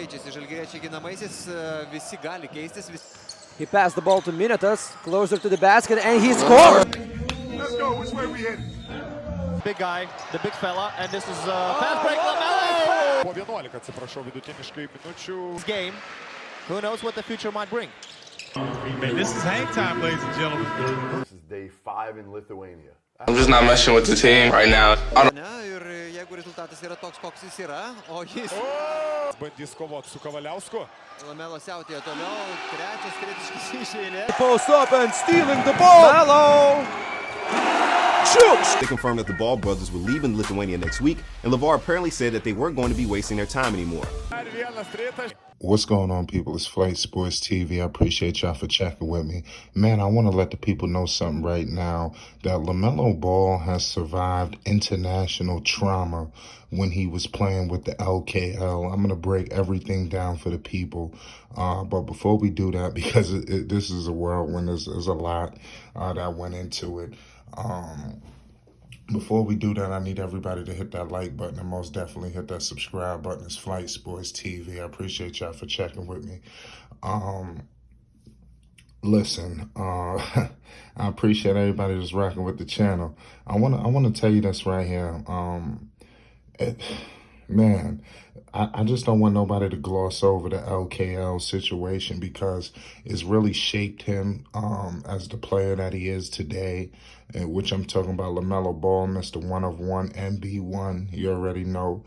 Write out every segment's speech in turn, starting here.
keičiasi žalgiriečiai ginamaisiais, visi gali keistis. He passed the ball to Minatas, closer to the basket, and he scored! Let's go, which way we hit? Big guy, the big fella, and this is fast break, Lamelo! Po 11, atsiprašau, vidutiniškai minučių. Game, who knows what the future might bring. Hey, this is hang time, ladies and gentlemen. This is day 5 in Lithuania. I'm just not messing with the team right now. Ir jeigu rezultatas yra toks, koks jis yra, o jis... Bandys kovoti su Kavaliausku. Lamelo siautėjo toliau, trečias kritiškas iš eilės. Post up and stealing the ball! Lamelo! Shoots! They confirmed that the Ball brothers were leaving Lithuania next week, and LeVar apparently said that they weren't going to be wasting their time anymore. What's going on, people? It's Flight Sports TV. I appreciate y'all for checking with me. Man, I want to let the people know something right now, that LaMelo Ball has survived international trauma when he was playing with the LKL. I'm going to break everything down for the people. But before we do that, because this is a whirlwind, there's a lot that went into it. Before we do that, I need everybody to hit that like button and most definitely hit that subscribe button. It's Flight Sports TV. I appreciate y'all for checking with me. Listen, I appreciate everybody that's rocking with the channel. I wanna tell you this right here. Man, I just don't want nobody to gloss over the LKL situation, because it's really shaped him as the player that he is today, which I'm talking about LaMelo Ball, Mr. 1 of 1, MB1. You already know.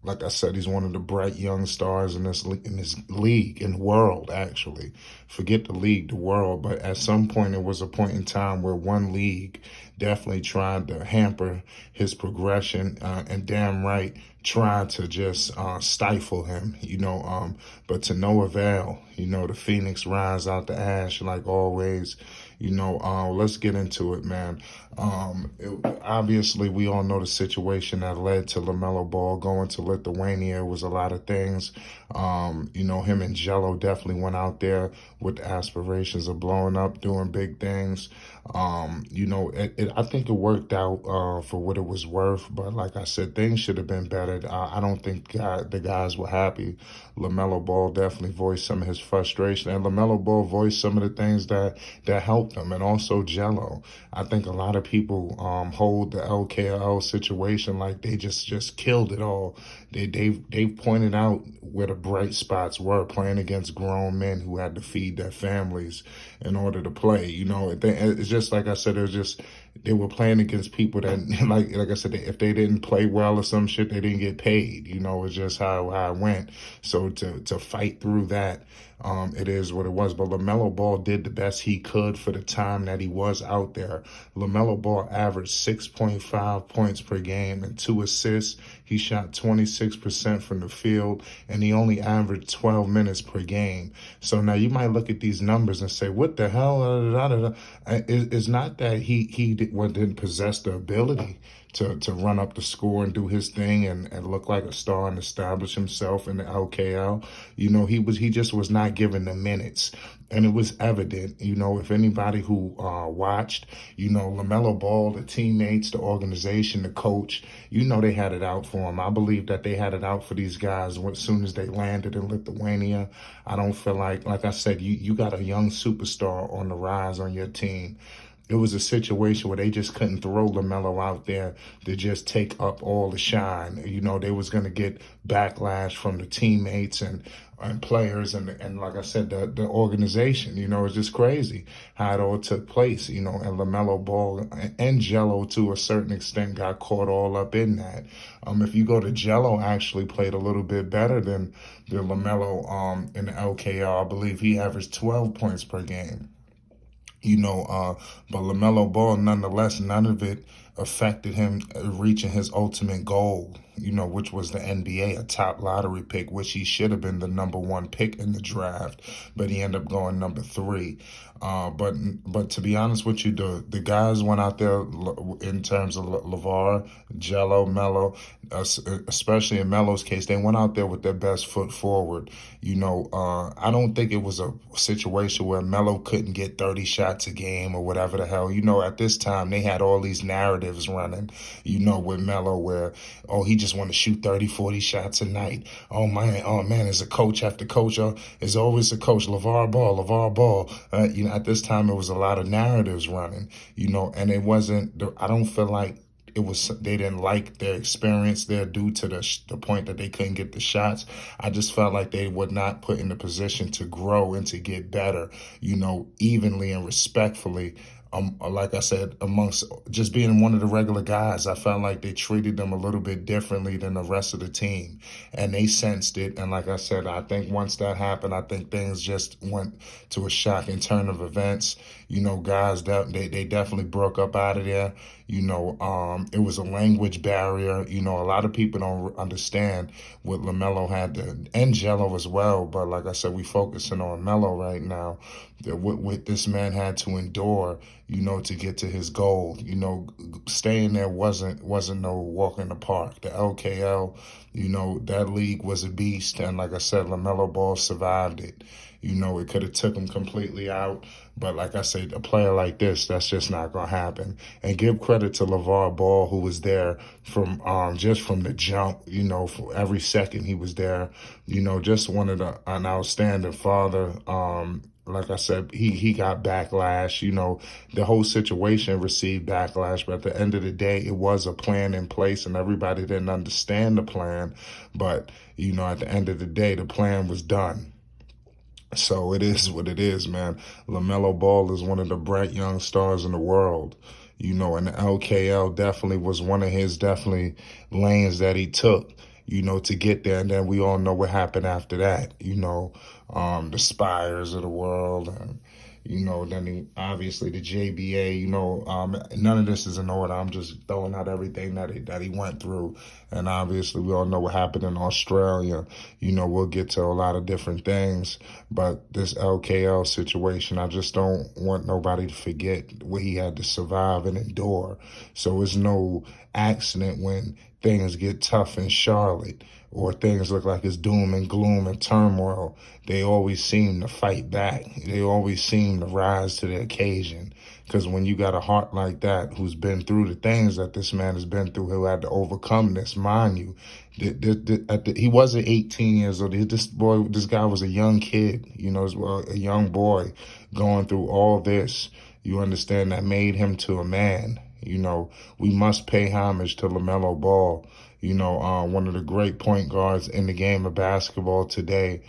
Like I said, he's one of the bright young stars in this league, in the world, actually. Forget the league, the world. But at some point, there was a point in time where one league definitely tried to hamper his progression, and damn right tried to just stifle him, but to no avail. The Phoenix rise out the ash like always. Let's get into it, man. Obviously, we all know the situation that led to LaMelo Ball going to Lithuania. It was a lot of things. Him and Jello definitely went out there with the aspirations of blowing up, doing big things. I think it worked out for what it was worth. But like I said, things should have been better. I don't think the guys were happy. LaMelo Ball definitely voiced some of his frustration, and LaMelo Ball voiced some of the things that helped him, and also Jello. I think a lot of people hold the LKL situation like they just killed it all. They pointed out where the bright spots were, playing against grown men who had to feed their families in order to play. It's just like I said, they were playing against people that, like I said, if they didn't play well or some shit, they didn't get paid. It's just how it went. So to fight through that, it is what it was. But LaMelo Ball did the best he could for the time that he was out there. LaMelo Ball averaged 6.5 points per game and 2 assists. He shot 26% from the field, and he only averaged 12 minutes per game. So now you might look at these numbers and say, what the hell? It's not that he didn't possess the ability to run up the score and do his thing and look like a star and establish himself in the LKL. He just was not given the minutes. And it was evident, if anybody who watched, LaMelo Ball, the teammates, the organization, the coach, they had it out for him. I believe that they had it out for these guys as soon as they landed in Lithuania. I don't feel like I said, you got a young superstar on the rise on your team. It was a situation where they just couldn't throw LaMelo out there to just take up all the shine. They was going to get backlash from the teammates and players and like I said, the organization. It's just crazy how it all took place, and LaMelo Ball and Jello to a certain extent got caught all up in that. If you go to Jello, actually played a little bit better than LaMelo in the LKR. I believe he averaged 12 points per game. But LaMelo Ball, nonetheless, none of it affected him reaching his ultimate goal, which was the NBA, a top lottery pick, which he should have been the #1 pick in the draft, but he ended up going number 3. But to be honest with you, the guys went out there in terms of LeVar, Jello, Melo, especially in Melo's case, they went out there with their best foot forward. I don't think it was a situation where Melo couldn't get 30 shots a game or whatever the hell. At this time, they had all these narratives narratives running, with Melo where, oh, he just want to shoot 30, 40 shots a night. Oh man, is a coach after coach. Is always a coach. LeVar Ball. At this time, it was a lot of narratives running, and it wasn't, I don't feel like they didn't like their experience there due to the point that they couldn't get the shots. I just felt like they were not put in the position to grow and to get better, evenly and respectfully. Like I said, amongst just being one of the regular guys, I felt like they treated them a little bit differently than the rest of the team, and they sensed it. And like I said, I think once that happened, I think things just went to a shocking turn of events. Guys they definitely broke up out of there. It was a language barrier. A lot of people don't understand what Lamelo had to, and Jello as well. But like I said, we focusing on Melo right now. That what this man had to endure, to get to his goal. Staying there wasn't no walk in the park. The LKL, that league was a beast, and like I said, Lamelo Ball survived it. It could have took him completely out, but like I said, a player like this, that's just not gonna happen. And give credit to LeVar Ball, who was there from just from the jump. For every second he was there. Just wanted an outstanding father. Like I said, he got backlash. The whole situation received backlash, but at the end of the day, it was a plan in place, and everybody didn't understand the plan. But at the end of the day, the plan was done. So it is what it is, man. LaMelo Ball is one of the bright young stars in the world, and the LKL definitely was one of his lanes that he took, to get there. And then we all know what happened after that, the Spires of the world, and, then obviously the JBA, none of this is in order. I'm just throwing out everything that he went through. And obviously we all know what happened in Australia. We'll get to a lot of different things, but this LKL situation, I just don't want nobody to forget what he had to survive and endure. So it's no accident when things get tough in Charlotte, or things look like it's doom and gloom and turmoil. They always seem to fight back. They always seem to rise to the occasion. Because when you got a heart like that, who's been through the things that this man has been through, who had to overcome this, mind you, he wasn't 18 years old. This guy was a young kid, a young boy going through all this. You understand, that made him to a man. We must pay homage to LaMelo Ball, one of the great point guards in the game of basketball today.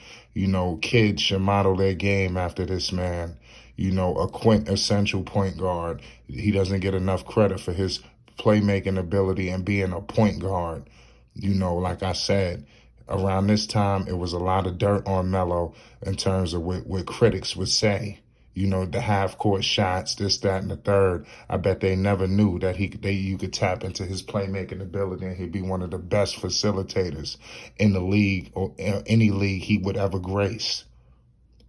Kids should model their game after this man. A quintessential point guard. He doesn't get enough credit for his playmaking ability and being a point guard. Like I said, around this time, it was a lot of dirt on Melo in terms of what critics would say. The half-court shots, this, that, and the third. I bet they never knew that you could tap into his playmaking ability, and he'd be one of the best facilitators in the league, or any league he would ever grace.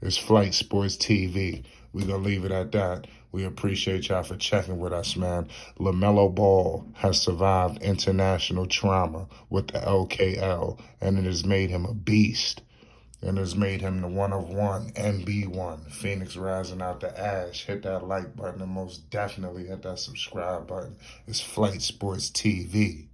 It's Flight Sports TV. We're going to leave it at that. We appreciate y'all for checking with us, man. LaMelo Ball has survived international trauma with the LKL, and it has made him a beast. And it's made him the one of one, NB1, Phoenix rising out the ash. Hit that like button and most definitely hit that subscribe button. It's Flight Sports TV.